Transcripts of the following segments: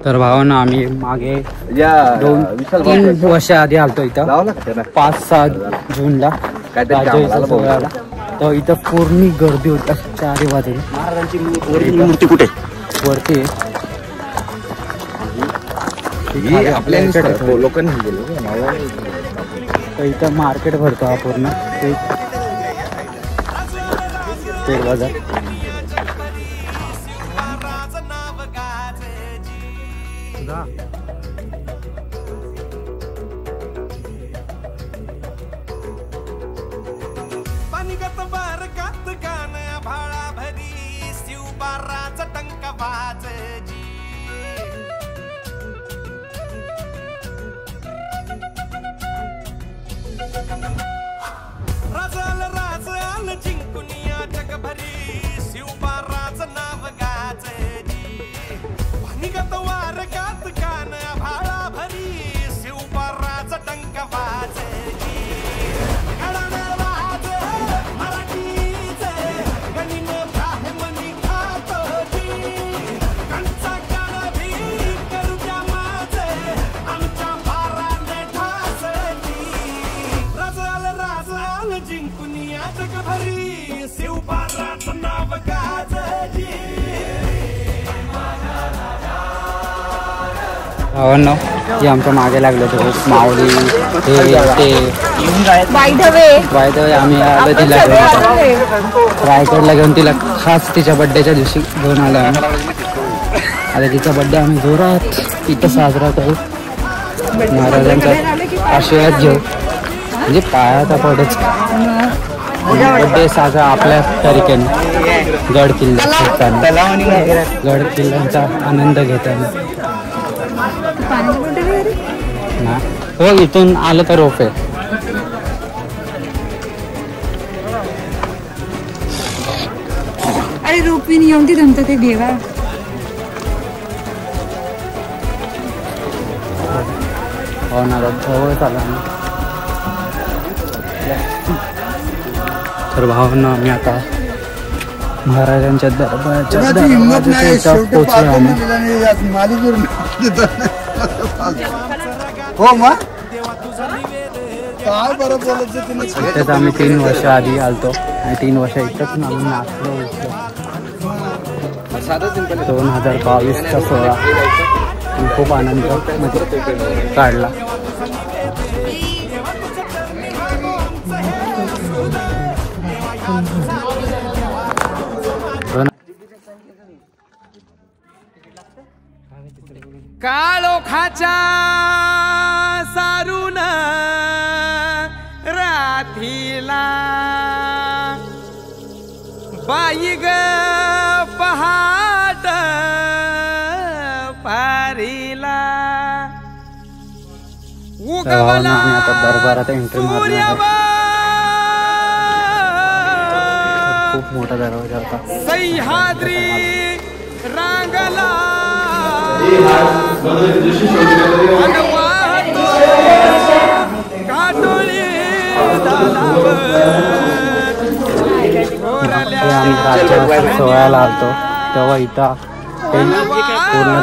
तर भावांनो आम्ही मागे 2-3 वर्ष आधी आलतो इथं 5-7 जूनला राजाईच्या सोहळ्याला. तर इथं पूर्ण गर्दी होती 4 बाजूला. महाराजांची मूर्ती कुठे वरती आहे आपल्या लोकांनी गेलो. तर इथं मार्केट भरतो हा पूर्ण पेठ बाजार. भावांनो हे आमच्या मागे लागले होते माऊली वायदवे आम्ही आलो तिला रायगडला घेऊन तिला खास तिच्या बड्डेच्या दिवशी घेऊन आलो आम्ही. आता तिचा बड्डे आम्ही जोरात इथं साजरा करू. महाराजांचा आशीर्वाद घेऊ म्हणजे पायाचा पडच बड्डे साजरा आपल्या तरीकेने गड किल्ल्यांचा आनंद घेताना. हो इथून आलं तर रोप आहे. अरे रोपीने येऊन ती जमतं ते घेवा. हो ना जवळ चालू. तर भावांना आम्ही आता महाराजांच्या दरबाराच्या पोचलो आम्ही. हो मग इथेच आम्ही 3 वर्ष आधी आलतो आणि 3 वर्ष इथंच आम्ही नाचलो. 2022चा सोहळा खूप आनंद मध्ये काढला. काळोखाच्या सारून राधीला बाई ग पहाट पारीला उगवला दरबारात एंट्री खूप मोठा दरवाजा होता. सह्याद्री रांगला आम्ही सोहळ्याला आलतो तेव्हा इथं पूर्ण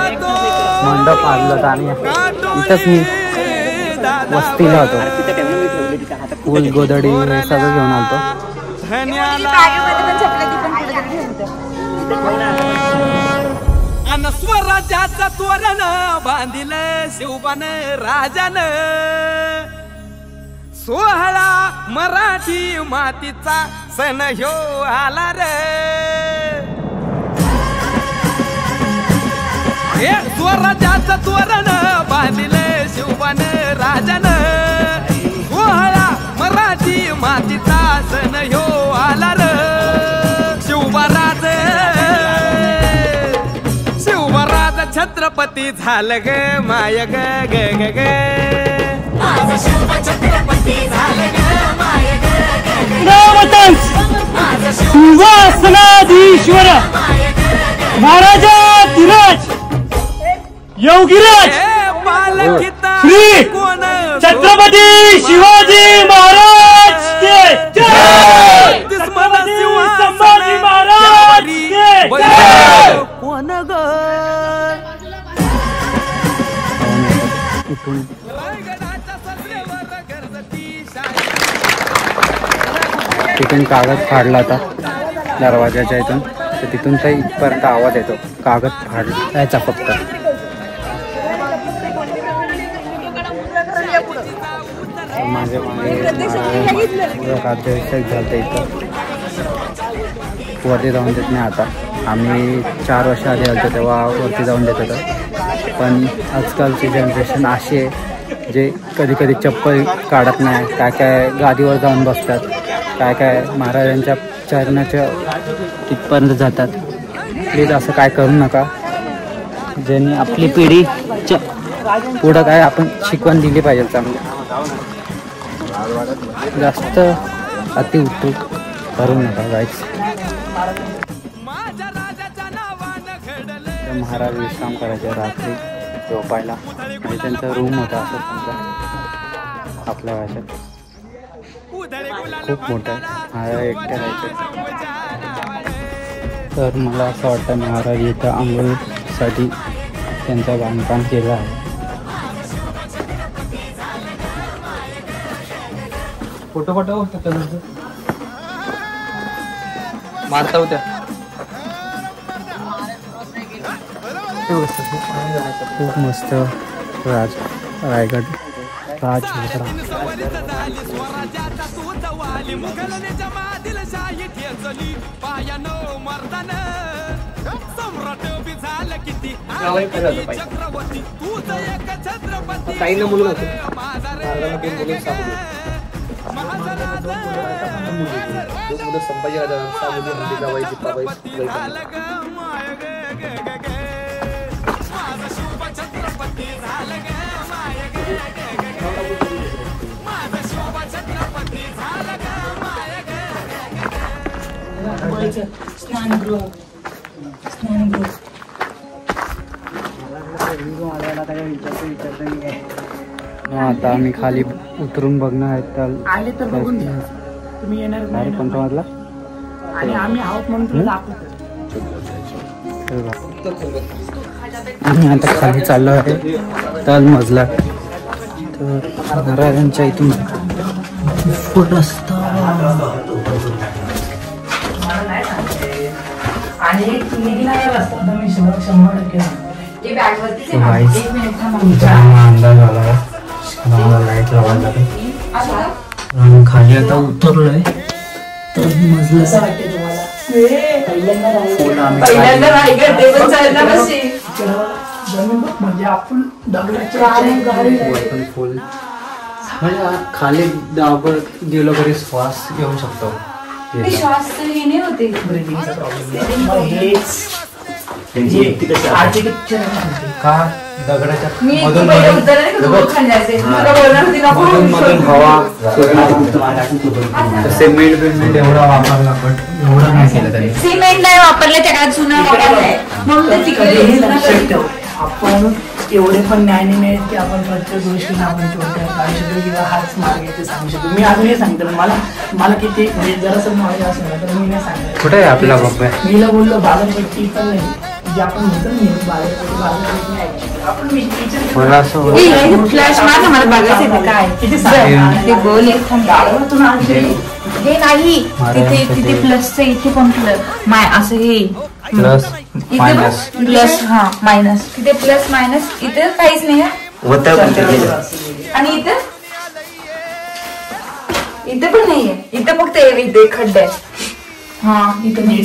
मंडप आणलं आणि इथंच मी वस्तीला होतो. फुल गोदडी सगळं घेऊन आलतो. अन स्वराज्याचा तोरण बांधिल शिवबान राजान. सोहळा मराठी मातीचा सण ह्यो आला रे. हे स्वराज्याचा तोरण बांधिल शिवबान राजान. सोहळा मराठी मातीचा सण ह्यो आला रे. शिवबराज छत्रपती झालं ग माय ग ग ग ग. सिंहासनाधीश्वर महाराजाधिराज योगीराज श्री छत्रपती शिवाजी महाराज के जय. संभाजी महाराज के तिथून कागद फाडला होता दरवाजाच्या इथून, तर तिथून तर इथपर्यंत आवाज येतो. कागद फाडायचा फक्त. माझ्या मागे राज्याभिषेक झालं इथं. वरती जाऊन देत नाही आता. आम्ही 4 वर्ष आधी आलो तेव्हा वरती जाऊन देत होतं. पण आजकालची जनरेशन अशी आहे जे कधी कधी चप्पल काढत नाही, काय काय गादीवर जाऊन बसतात, काय काय महाराजांच्या चरणाच्या तिथपर्यंत जातात. प्लीज असं काय करू नका, ज्यांनी आपली पिढीच्या पुढं काय आपण शिकवण दिली पाहिजे चांगली. जास्त अति उत्तुक करू नका गाईच. महाराज विश्राम करायचे रात्री झोपायला, म्हणजे त्यांचा रूम होता असं समजा आपल्या भाषेत. खूप मोठं आहे. महाराज एकटे राहायचे. तर मला असं वाटतं महाराज इथं आंघोळीसाठी त्यांचं बांधकाम केलं आहे. फोटो होता मारता होत्या. खूप मस्त रायगड राजमुद्रा. आता आम्ही खाली उतरून बघणार आहेत. आले तर बघून घ्या. तुम्ही येणार नाही कोणता मधला आणि आम्ही आहोत म्हणून तुला दाखवतो. आम्ही आता खाली चाललो आहे तल मजला. तर महाराजांच्या इथून रस्ता आणि मी 100% अंदाज आला आहे. लाईट लावायला आणि खाली आता उतरलोय. तर मजला पहिल्यांदा रायगड ते पण चालला बसे. म्हणजे आपण फुल म्हणजे खाली दाबत गेलो तरी श्वास घेऊ शकतो. श्वास हे नाही होते. ब्रिथिंगचा प्रॉब्लेम का दगडाच्या मी पहिले उतरले का दूर खाली जायचे. मला बोलणार होती नको मधून हवा सिमेंट एवढा वापरला पण एवढं नाही केलं तरी. सिमेंट नाही वापरले त्या काळात जुना वापरलाय म्हणून ते तिकडे आपण एवढे पण न्यायाने मिळेल की आपण प्रत्येक गोष्टीने आपण तेवढं काढू शकतो किंवा हाच मार्ग ते सांगू शकतो. मी अजूनही सांगतो मला किती म्हणजे जरासं नॉलेज असेल तर मी नाही सांगतो. कुठे आहे आपला बघ. मीला बोललो बाजारपट्टी पण नाही जे आपण म्हणतो ना बाजारपट्टी नाही आपण मला असं फ्लॅश मार ना. मला बघायचं ते काय किती ते गोल आहे. हे नाही तिथे प्लसचं इथे पण प्लस असं हे प्लस मायनस प्लस हा मायनस तिथे प्लस मायनस इथे काहीच नाही आहे. आणि इथे पण नाहीये. इथे फक्त इथे खड्डे आहेत. हा इथे नाही.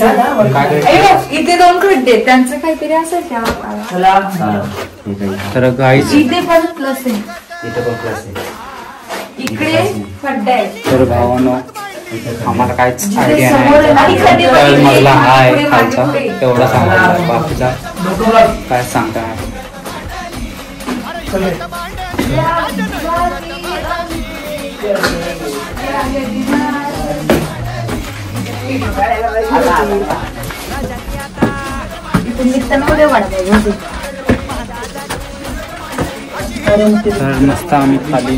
इथे 2 खड्डे त्यांचं काहीतरी असेल त्या. तर गाईज इथे पण प्लस आहे. इकडे खड्डे आहेत. तर भावानो आम्हाला काहीच आयडिया नाही. नाही. मला हाय खालचा तेवढा सांगा. बाकीचा काय सांगता. तर मस्त आम्ही खाली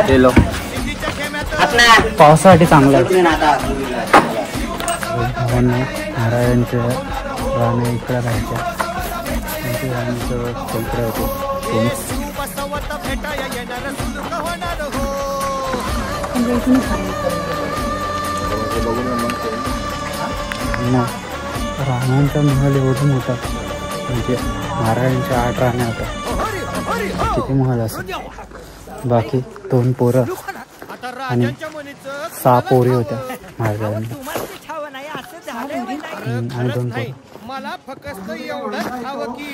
गेलो. पावसासाठी चांगलं आहे. महाराजांचे राणे इकडे राहायचे. त्यांचे राणीचं इकडे होते. राणांचा महल एवढं मोठा, म्हणजे महाराजांच्या 8 राण्या होत्या. किती महल असं. बाकी 2 पोरं आणि 6 पोरी होत्या महाराजांना, आणि 2 पोरं. मला फक्त एवढं हवं की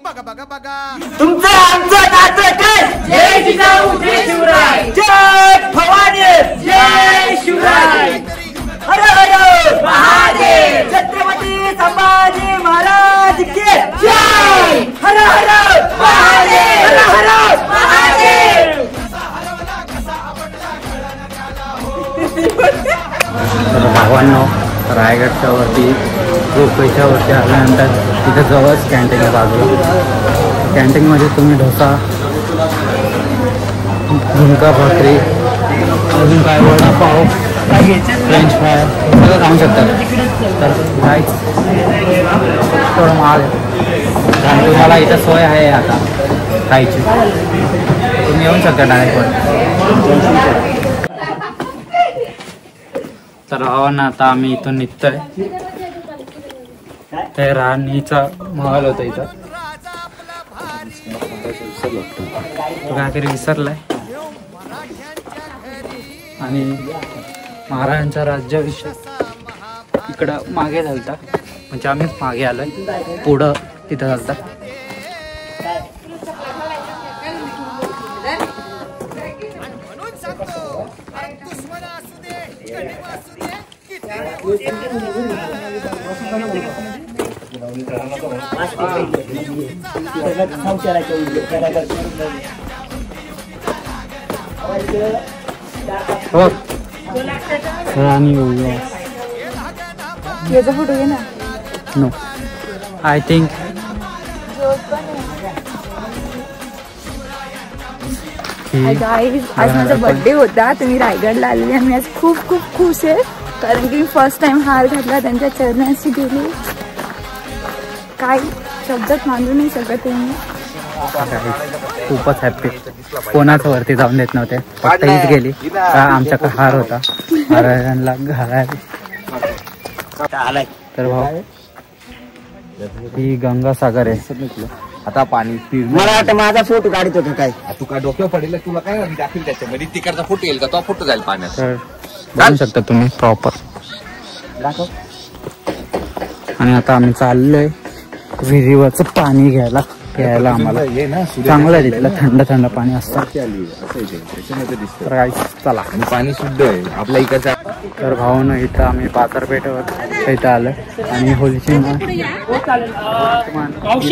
बघा बघा बघा तुमचं आमचं नातं काय? जय जिजाऊ जय शिवराय, जय भवानी जय शिवराय, हर हर महादेव, छत्रपती संभाजी महाराज की जय, हर हर महादेव, हर हर महादेव. तर भावांनो, रायगडच्या वरती रोपवेच्या वरती आल्यानंतर तिथं जवळच कॅन्टीन आहे बाजूला. कॅन्टीनमध्ये तुम्ही डोसा, झुणका भाकरी, अजून काय वडापाव, फ्रेंच फ्राय सगळं खाऊ शकतात. तर काहीच थोडं महाग आहे आणि तुम्हाला इथं सोय आहे आता खायची. तुम्ही येऊन शकता डायरेक्ट. तर भावांना आता आम्ही इथून निघतोय. ते राणीचा महल होता इथं, तो काहीतरी विसरलाय. आणि महाराजांचा राज्याभिषेक इकडं मागे झालता, म्हणजे आम्हीच मागे आलोय, पुढं तिथं झालता. राणी याचा फोटो घे ना. नो, आय थिंक आज माझा बर्थडे होता, तुम्ही रायगडला आलेले आणि मी आज खूप खूप खुश आहे, कारण की मी फर्स्ट टाइम हार घातला, त्यांच्या चरणाशी गेली. काय शब्दात मांडू नाही शकत तुम्ही. खूपच हॅप्पी. कोणाच वरती जाऊन देत नव्हते, फक्त हीच गेली. आमच्याकडे हार होता, महाराजांना घालायला. तर भाऊ, ही गंगासागर आहे. आता पाणी मला वाटतं माझा फोटो काढतो का काय? तू काय डोक्यावर पडेल, तुला काय दाखवेल त्याच्यामध्ये. तिकडचा फोटो येईल का? तो फोटो जाईल पाण्यात. तर जाऊ शकता तुम्ही प्रॉपर. आणि आता आम्ही चाललोय विहिरीवरचं पाणी घ्यायला आम्हाला. चांगलं आहे तिथलं, थंड थंड पाणी असतं. चला, आणि पाणी शुद्ध आहे आपल्या इकडचं. तर भाऊन इथं आम्ही बाजारपेठेवर इथं आलं आणि होलीची इथं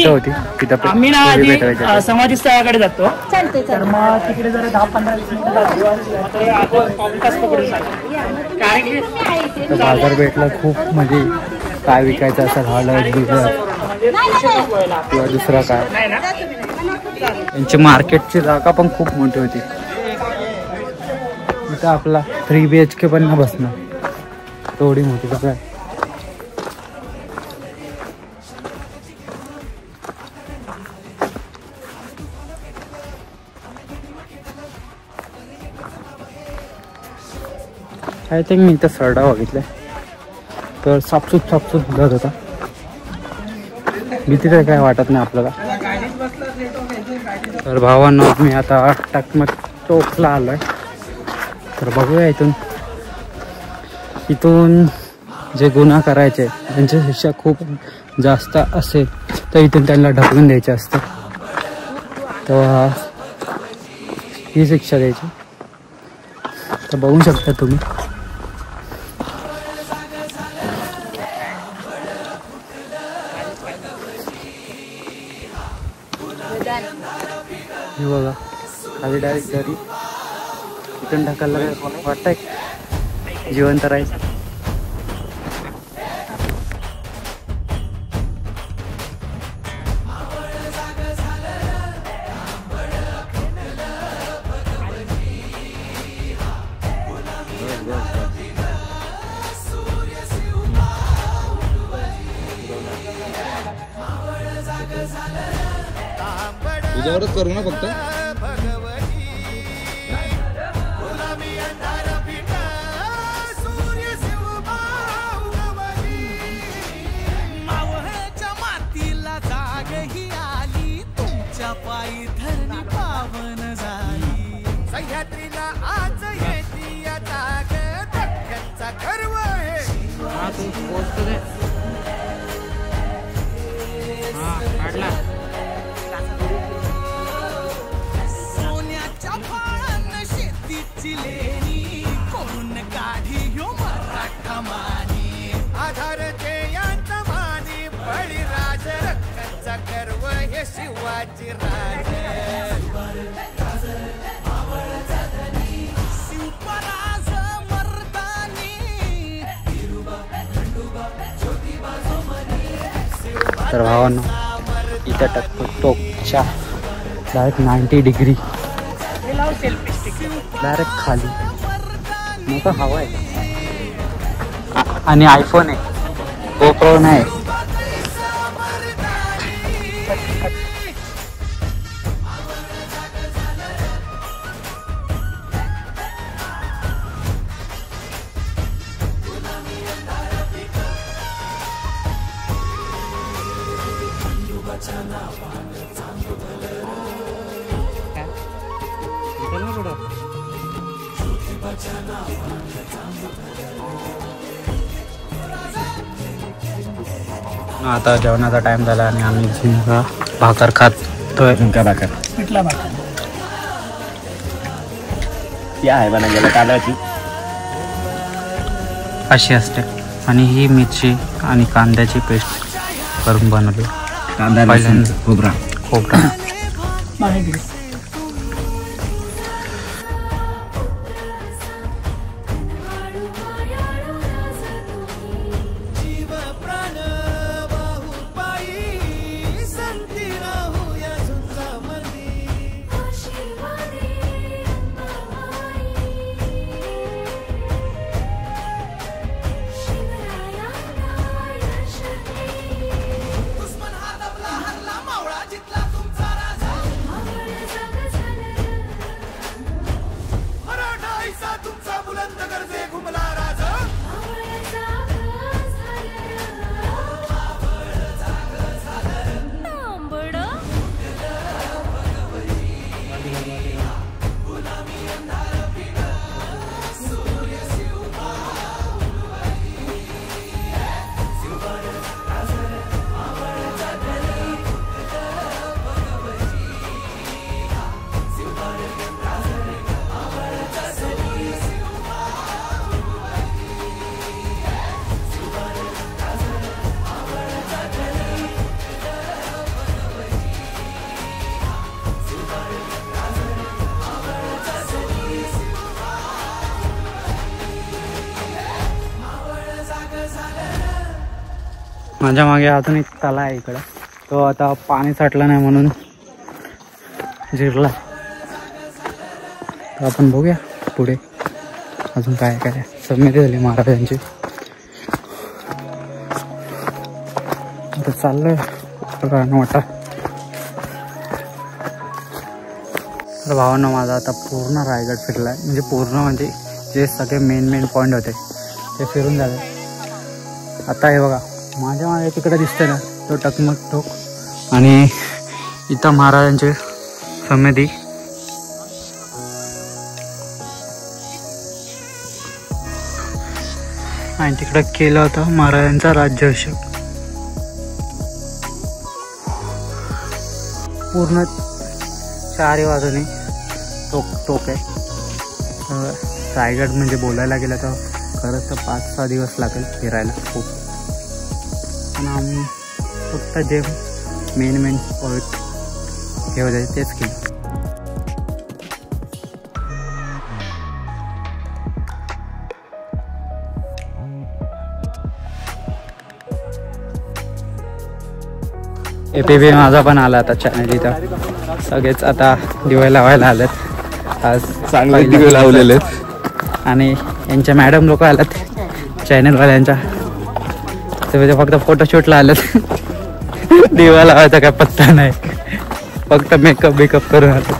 होती, तिथं आम्ही ना होळी आधी भेटायची. समाधी स्थळाकडे जातो, तर मग तिकडे जरा 10-15 मिनिटं कारण की तर बाजारपेठला खूप म्हणजे काय विकायचं असं हळद बिळद किंवा दुसरं काय. त्यांची मार्केटची जागा पण खूप मोठी होती. इथं आपला 3 BHK पण न बसणार, थोडी मोठी जागा आहे. आय थिंक मी इथं सरडा बघितलाय, तर सापसूप जात होता. भीती तर काय वाटत नाही आपल्याला. तर भावांनो, मी आता टकमक चौकला आलोय. तर बघूया इथून जे गुन्हा करायचे त्यांची शिक्षा खूप जास्त असेल तर इथून त्यांना ढकलून द्यायचे असते, तेव्हा ही शिक्षा द्यायची. तर बघू शकता तुम्ही. हे बघा, खाली डायरेक्ट घरी इथून ढकलला वाटतंय जिवंत राहायचं. तुझ्यावरच करू ना फक्त. सोन्याच्या फाळात शेतीची लेणी कोण काढी ह्यो मराठा मानी आधार जयांचा मानी बळीराज रक्ताचा गर्व हे शिवाजी राज शिवपराज मर्दानी तर भावांनो इथं टक्क टोकच्या डायरेक्ट 90 डिग्री डायरेक्ट खाली मोठा हवा आहे आणि आयफोन आहे गोप्रो नाही. आता जेवणाचा टाइम झाला आणि आम्ही झुणका भाकर खातोय. झुणका भाकर पिठला भाकर ती आहे बनवलेला कांद्याची अशी असते आणि ही मिरची आणि कांद्याची पेस्ट करून बनवली. कांदा पहिल्यांदा खोबरा खोबरा माहिती माझ्या मागे अजून एक तला आहे इकडं. तो आता पाणी साठलं नाही म्हणून जिरला. तर आपण बघूया पुढे अजून काय काय समिती झाली महाराजांची. आता चाललंय वाटा. तर भावांना माझा आता पूर्ण रायगड फिरलाय, म्हणजे पूर्ण म्हणजे जे सगळे मेन पॉईंट होते ते फिरून झाले. आता हे बघा माझ्या मागे तिकडे दिसतंय ना तो टकमक टोक आणि इथं महाराजांची समाधी. आणि तिकडे केला होता महाराजांचा राज्याभिषेक. पूर्ण चारही बाजूने टोक आहे. रायगड म्हणजे बोलायला गेलं तर खरंच तर 5-6 दिवस लागेल फिरायला खूप. पण आम्ही फक्त जे मेन पॉईंट हे होते तेच केलं. APB माझा पण आला आता चॅनल. इथं सगळेच आता दिवे लावायला आलेत. आज चांगले दिवे लावलेले आणि यांच्या मॅडम लोक आलेत चॅनलवाल्यांच्या. ते फक्त फोटोशूटला आलेत. दिवा लावायचा काय पत्ता नाही, फक्त मेकअप करून आले.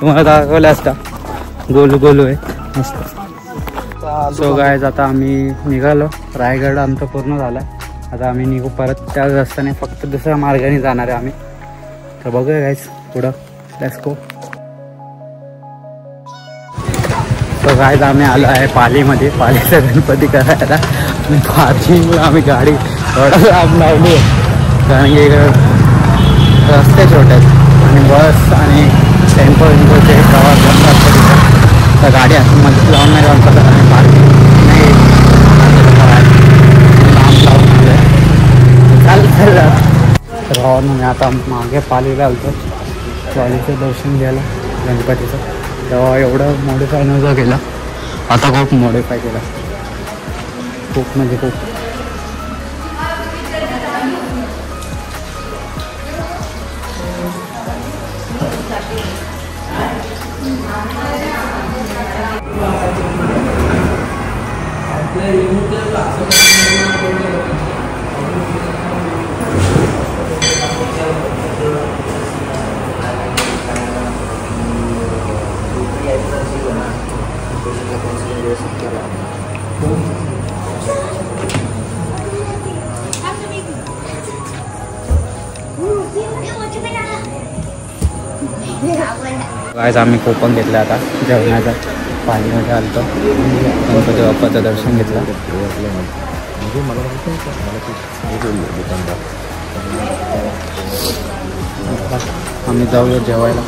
तुम्हाला दाखवलं असता गोलू आहे मस्त. सो गाईज आता आम्ही निघालो. रायगड आमचं पूर्ण झालं. आता आम्ही निघू परत त्याच रस्त्याने, फक्त दुसऱ्या मार्गाने जाणार आहे आम्ही. तर बघूया गाईज पुढं. Let's go. तो काय आम्ही आलो आहे पालीमध्ये, पालीचा गणपती करायला. आणि पार्किंगला आम्ही गाडी थोडा लांब लावली आहे कारण की रस्ते छोटे आहेत आणि बस आणि टेम्पोचे प्रवास असतात तिथं, तर गाडी असं मध्ये लावून नाही जाऊन शकत आणि पार्किंग नाही लांब लावून आलं चालेल. तर भावानं मी आता मागे पालीला आलो, पालीचं दर्शन घ्यायला गणपतीचं. तेव्हा एवढं मॉडिफाय नव्हतं केलं, आता खूप मॉडिफाय केलं, खूप म्हणजे खूप. आज आम्ही कोकण घेतलं आता जेवणाचं, पाणीमध्ये आलतो, गणपती बाप्पाचं दर्शन घेतलं. आम्ही जाऊया जेवायला.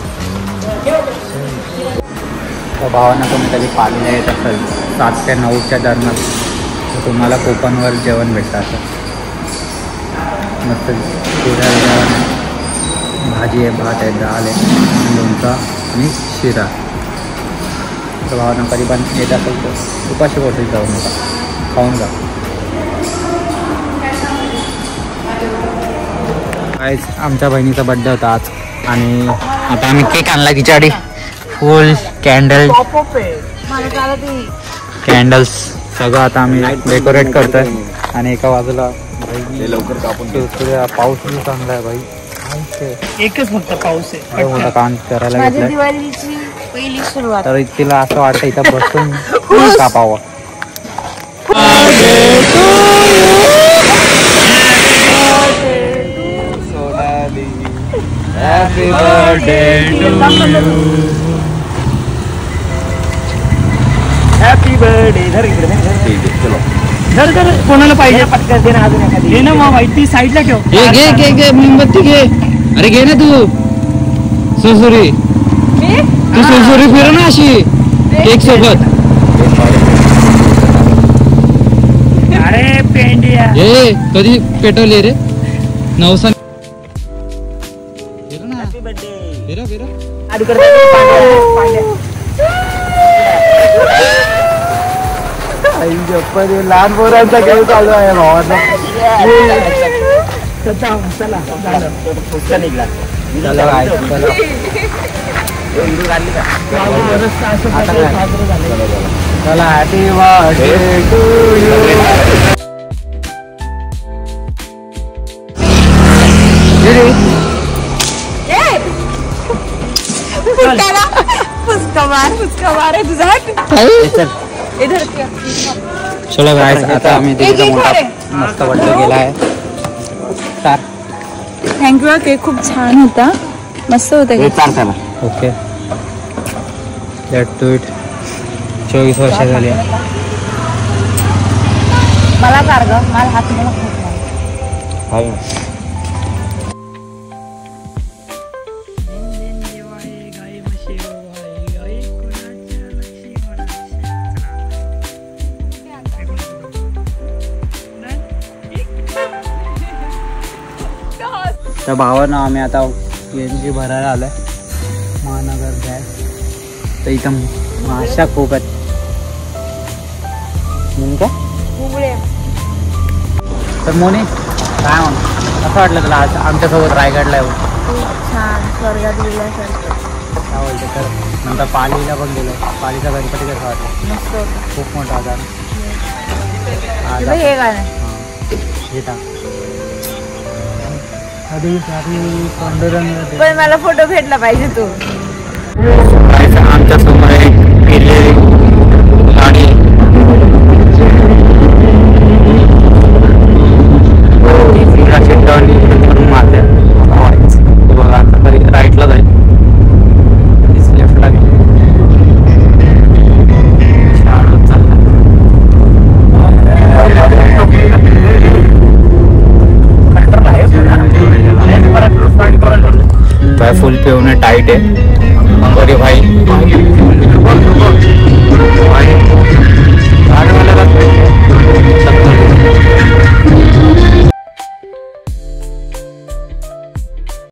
तर भावांना तुम्ही कधी पालीला येत असेल 7 ते 9च्या दरम्यान, तर तुम्हाला कोकणवर जेवण भेटतं. असं मस्त जेवण आहे, भाजी आहे, भात आहे, डाळ आहे, लोणचा आणि शिरा. तर भावना कधी पण येत असेल तर उपाशी पोटी जाऊ नका, खाऊन जा. काहीच आमच्या बहिणीचा बड्डे होता आज आणि आता आम्ही केक आणला तिच्यासाठी, फुल कॅन्डल्स सगळं आता आम्ही डेकोरेट करतोय. आणि एका बाजूला लवकर कापून पाऊस चांगला आहे भाई, एकच फक्त पाऊस आहे, मोठं काम करायला माझ्या घेतलंय. दिवाळीची पहिली सुरुवात. तर तिला असं वाटतं इथं बसून कापावं. Happy birthday happy birthday. धर कोणाला पाहिजे पटकन दे ना, अजून एखादी घे ना मग माहिती साईडला ठेव. घे मेणबत्ती घे. अरे घे ना तू सुरसुरी, तू सुरसुरी फिर ना अशी केक सोबत. अरे पेंडिया हे कधी पेटवले रे नवसा. लहान पोरांचा खेळ चालू आहे भावाचा. चला हॅपी बर्थडे टू यू. फुसका मार आहे तुझा. इधर चलो गाइस, आता आम्ही तिचा मोठा मस्त बर्थडे केला आहे. थँक्यू. केक खूप छान होता, मस्त होता cake. Okay let to it. 24 वर्ष झाली. मला कार ग, मला हात मला खूप तर भावानं आम्ही आता PNG भरायला आलोय महानगर गॅस. तर इथं माशा खूप आहेत. तर मोनी काय म्हणून कसं वाटलं तुला आज आमच्यासोबत रायगडला येऊन? छान, स्वर्गात गेल्यासारखं. काय बोलते. तर नंतर पालीला पण गेलो. पालीचा गणपती कसा वाटला? मस्त होतं. खूप मोठा होता. हे गाणं पण मला फोटो भेटला पाहिजे तू. आमच्या समोर एक फिरलेली गाडी मारते बघा. आता तरी राईटला जाईल, लेफ्टला टाइट है। और ये भाई आगे वाला